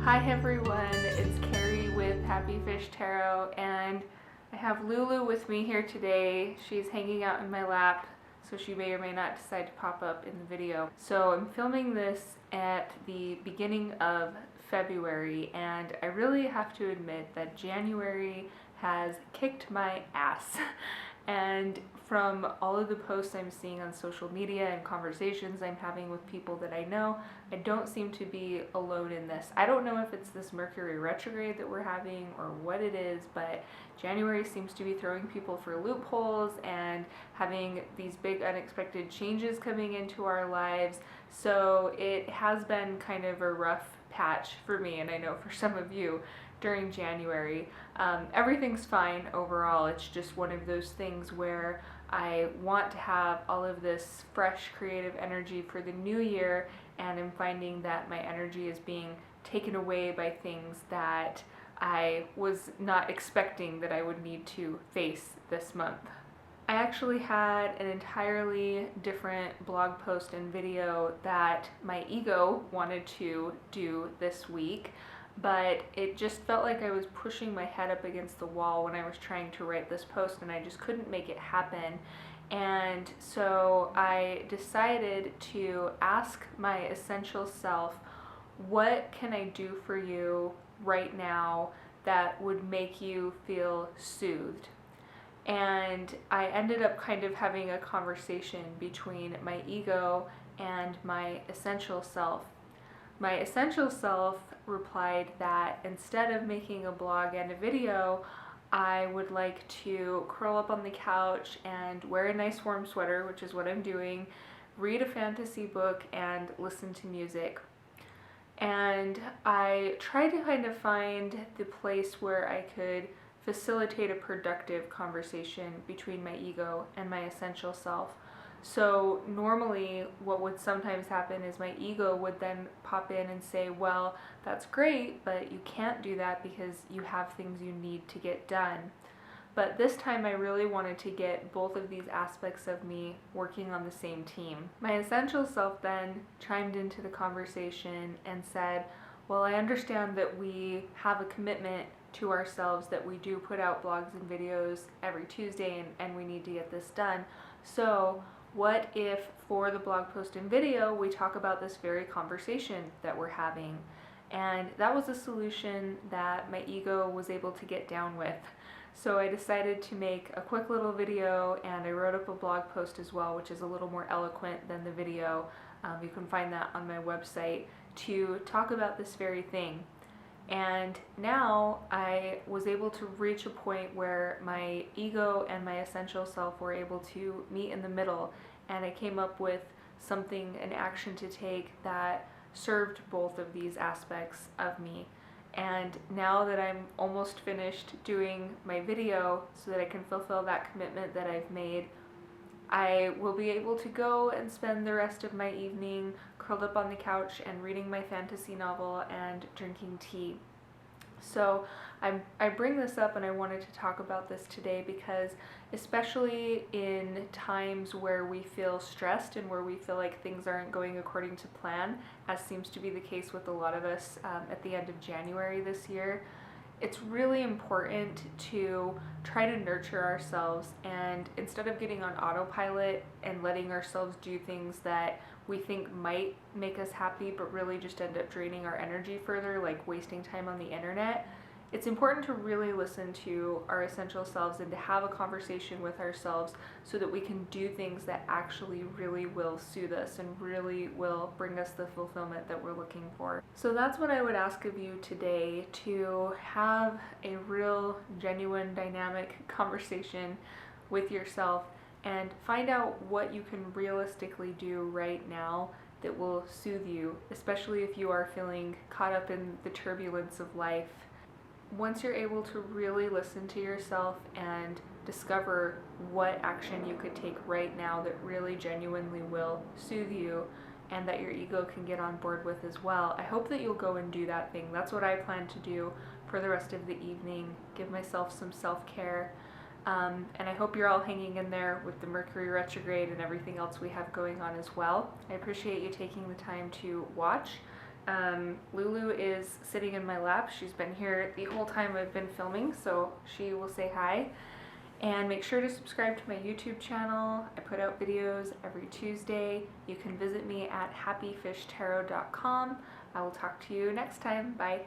Hi everyone, it's Carrie with Happy Fish Tarot, and I have Lulu with me here today. She's hanging out in my lap, so she may or may not decide to pop up in the video. So I'm filming this at the beginning of February, and I really have to admit that January has kicked my ass. And from all of the posts I'm seeing on social media and conversations I'm having with people that I know, I don't seem to be alone in this. I don't know if it's this Mercury retrograde that we're having or what it is, but January seems to be throwing people for loopholes and having these big unexpected changes coming into our lives. So it has been kind of a rough patch for me, and I know for some of you, during January. Everything's fine overall. It's just one of those things where I want to have all of this fresh creative energy for the new year, and I'm finding that my energy is being taken away by things that I was not expecting that I would need to face this month. I actually had an entirely different blog post and video that my ego wanted to do this week, but it just felt like I was pushing my head up against the wall when I was trying to write this post, and I just couldn't make it happen. And so I decided to ask my essential self, what can I do for you right now that would make you feel soothed? And I ended up kind of having a conversation between my ego and my essential self. My essential self replied that instead of making a blog and a video, I would like to curl up on the couch and wear a nice warm sweater, which is what I'm doing, read a fantasy book, and listen to music. And I tried to kind of find the place where I could facilitate a productive conversation between my ego and my essential self. So normally what would sometimes happen is my ego would then pop in and say, well, that's great, but you can't do that because you have things you need to get done. But this time I really wanted to get both of these aspects of me working on the same team. My essential self then chimed into the conversation and said, well, I understand that we have a commitment to ourselves that we do put out blogs and videos every Tuesday, and we need to get this done. So what if for the blog post and video we talk about this very conversation that we're having? And that was a solution that my ego was able to get down with. So I decided to make a quick little video, and I wrote up a blog post as well, which is a little more eloquent than the video. You can find that on my website, to talk about this very thing. And now I was able to reach a point where my ego and my essential self were able to meet in the middle, and I came up with something, an action to take that served both of these aspects of me. And now that I'm almost finished doing my video so that I can fulfill that commitment that I've made, I will be able to go and spend the rest of my evening curled up on the couch and reading my fantasy novel and drinking tea. So I bring this up, and I wanted to talk about this today because especially in times where we feel stressed and where we feel like things aren't going according to plan, as seems to be the case with a lot of us at the end of January this year, it's really important to try to nurture ourselves, and instead of getting on autopilot and letting ourselves do things that we think might make us happy but really just end up draining our energy further, like wasting time on the internet, it's important to really listen to our essential selves and to have a conversation with ourselves so that we can do things that actually really will soothe us and really will bring us the fulfillment that we're looking for. So that's what I would ask of you today, to have a real, genuine, dynamic conversation with yourself and find out what you can realistically do right now that will soothe you, especially if you are feeling caught up in the turbulence of life. Once you're able to really listen to yourself and discover what action you could take right now that really genuinely will soothe you and that your ego can get on board with as well, I hope that you'll go and do that thing. That's what I plan to do for the rest of the evening, give myself some self-care. And I hope you're all hanging in there with the Mercury retrograde and everything else we have going on as well. I appreciate you taking the time to watch. Lulu is sitting in my lap. She's been here the whole time I've been filming, so she will say hi. And make sure to subscribe to my YouTube channel. I put out videos every Tuesday. You can visit me at happyfishtarot.com. I will talk to you next time. Bye.